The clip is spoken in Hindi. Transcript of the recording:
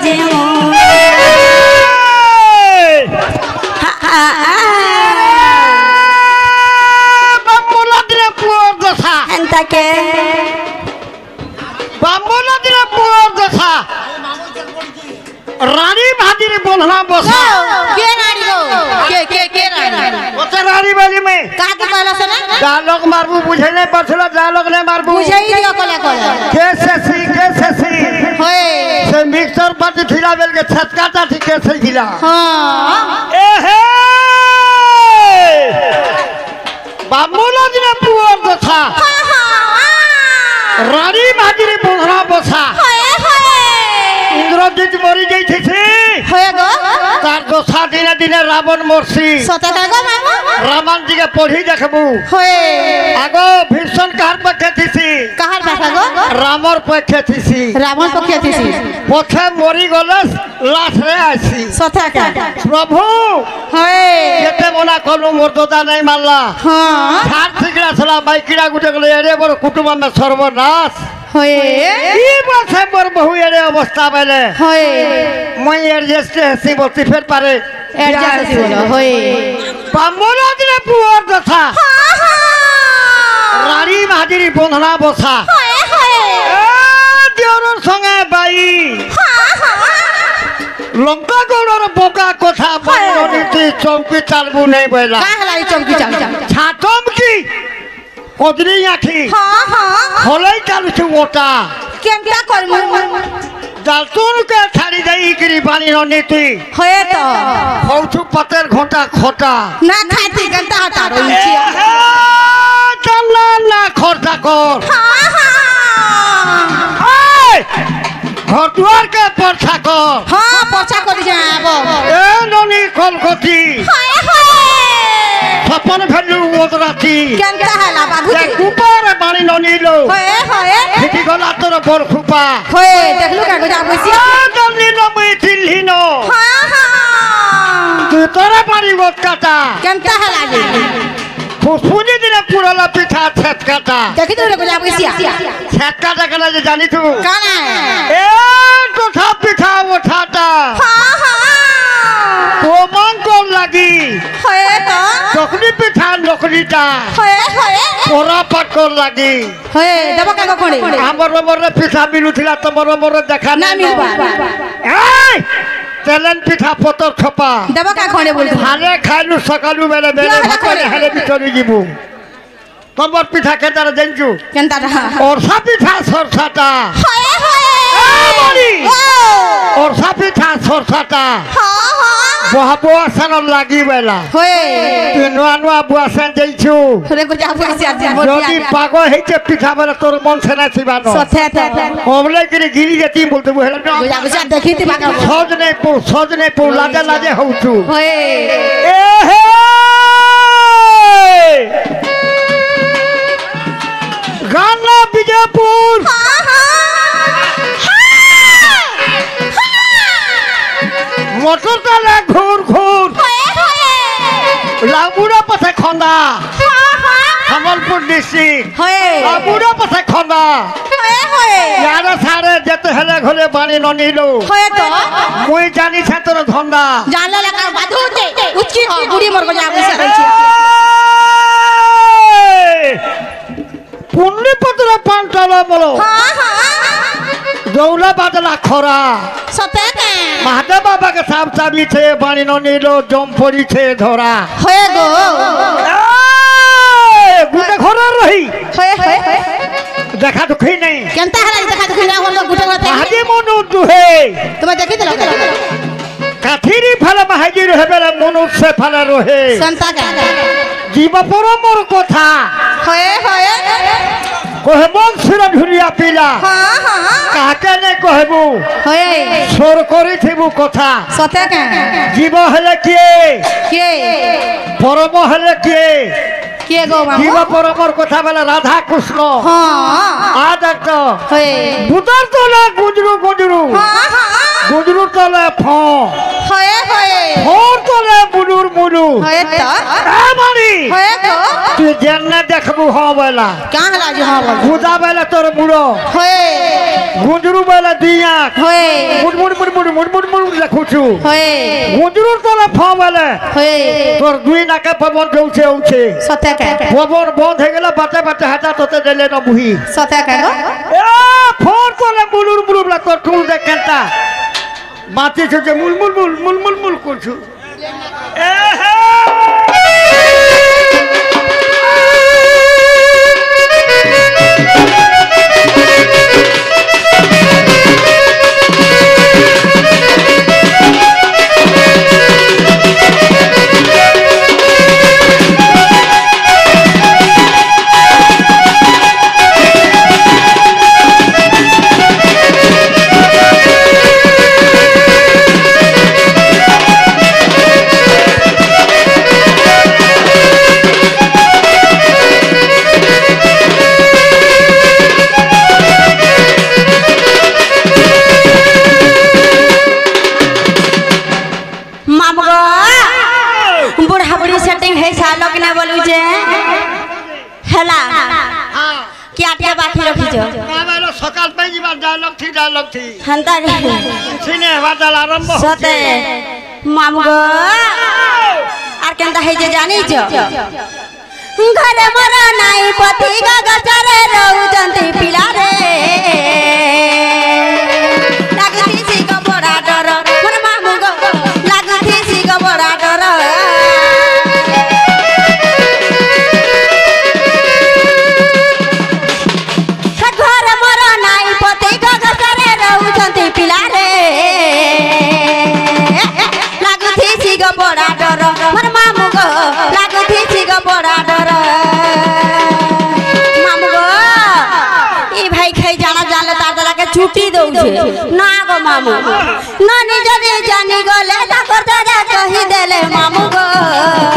जेमो बामुला दिले पुअर दशा एंता के बामुला दिले पुअर दशा रानी भादी रे बोलना बसा के रानी गो के रानी ओते रानी वाली में का के कहला से ना डायलॉग मारबू बुझे नहीं पछला डायलॉग नहीं मारबू बुझे ही दियो कोला कोला कैसे होए से मिक्सर पर ठिला बेल के छटकाटा थी कैसे खिला हां ए हे बामुला दिले पुअर दशा रानी भादी रे बोलना बसा इंद्रजित मरी जाइछे होए गो तार दशा दिने दिने रावण मरसी सता का गो मामू रावण जी के पढ़ी देखबू होए आगो भीषण कार पखे थीसी कहार बैठा गो रामर पखे थीसी रावण पक्षी थी पखे मरी गलस लाश रे आसी सता का प्रभु होए केते मना कलु मोर दोदा नहीं मानला हां सार सिगड़ा छला बाइकिड़ा गुटे गले एरे बर कुटुंब में सर्वनाश होए ई बसे बर बहु एरे अवस्था बेले होए मैं एडजस्ट हसी बोलती फिर पारे एडजस्ट बोलो होए बामुला दिले पुअर दशा रानी महादिरी बंधना बसा देवरर संगे बाई लंका गौड़र बोका कथा नीति चौकी चालबू नहीं बैला का हलाई चमकी चम छातम की कदरी आखी हलई चालू छे ओटा केमता करमु दालतुन के थारी जाई गिरी बानी नीति होए तो हौथु पतेर घोटा खोटा ना खाती गंता हटा रोई छी चला ना खर्चा कर घर दुआर के परछा कर हां पोछा कर जाबो ए ननी कलकती सपन भेलु ओदराती केमता हला बाबू जे कुपर बानी ननी लो होए हिटी गला तोर बर खुपा होए देखलु का गजा बसिया जल्दी न मैं दिल्ली नो तू तोरा बारी गोट काटा केमता हला जे फुसफुनी दिने पुरला पिठा छटकाटा देखि तो गजा बसिया छटकाटा कला जे जानी तू काना ए तोठा पिठा उठाता तो मन को लगी होए तो नौकरी पिठा नौकरीटा होए पोरा पटकोर लगी होए दबा का कोणी हमर मोरे पिठा मिलुथिला तमर मोरे देखा ना मिलबा ए तेलन पिठा पतर छपा दबा का कोणी बोल हाले खाइलु सकालु बेले बेले भकले हाले बिचरी जीबू तमर पिठा केदार जंजू केनता और सा पिठा सरसाटा और सा पिठा सरसाटा बुआ बुआ सन लागी बेला होए तू नुआ नुआ बुआ सन जइछु रे गजा बसिया যদি পাগল হইছে পিঠা বলে তোর মন সেনা ছিবানো সথে ওমলে করে গিরি যেতি বলতে বহেলা গজা বসিয়া দেখিতে বাকা সজ নেই পো লাজে লাজে হউছু होए এ হে গানা বিজয়পুর মোটর চালে ঘুর ঘুর লাগুড়া পাশে খন্দা সম্বলপুর ডিস্ট্রিক্ট होए লাগুড়া পাশে খন্দা होए यार सारे যেতে হেলে ঘরে বানি ননিলো होए तो মুই জানি ছে তোর ধন্দা जानले लगा बाधू दे उचकी हो बुढ़ी मोर गजा बसिया रही छी पुन्नी पत्र पांटाला बोलो दौला बादला खरा सते के महादेव बाबा के साहब चाबी छे बानी ननिलो जम पड़ी छे धरा होए गो गुटे घर रही होए देखा दुखी नहीं केनता हला देखा तो ना होलो गुटे होते आदि मनु दुहे तुम देखि तो काठीरी फल महाजी रहे बेला मनुष्य से फल रहे संता का जीव परमर कथा होए कहबन सिर ढुरिया पिला काके ने कहबू होए सोर करी थिबू कथा सते के जीव हेले के परम हेले के गो मामू जीव परमर कथा बेला राधा कृष्ण हां आ देख होए बुदर तले गुजरू गुजरू गुजरू तले फो होए फोर तले मुनुर मुनु होए तो ए मारी होए तो तू जन्ने देखबू हो बेला का हला जो हां बोल खुदा बेला तोर मुड़ो होए গুঞ্জরু বেলা দিয়া হয়ে মুড়মুড় মুড়মুড় মুড়মুড় মুড় দেখুছু হয়ে গুঞ্জরুর তলে ফ বেলে হয়ে তোর দুই নাকে পবন চলছে উঠছে সত্যি কে পবন বন্ধ হয়ে গেল বাটে বাটে হাঁটা তোতে দিলে না বুহি সত্যি কে গো এ ফোর তলে মুলুর মুলুর লা তোর টুল দেখ কেনটা বাঁচিয়েছো যে মুল মুল মুল মুল মুল মুল করছু এ হে সকাল পাই যাবার ডায়লগ থি হন্তা রে সিনে বাজাল আরম্ভ সতে মামু গো আর কেনতা হই যে জানিছ ঘরে মর নাই পতি গগচরে রহুচন্তি পিলা রে লাগতি সি গো বড়া ডর মোর মামু গো লাগতি সি গো বড়া ডর छुट्टी दौछे ना गो मामू नानी जदि जानी गले ताकर दादा कहि देले मामू गो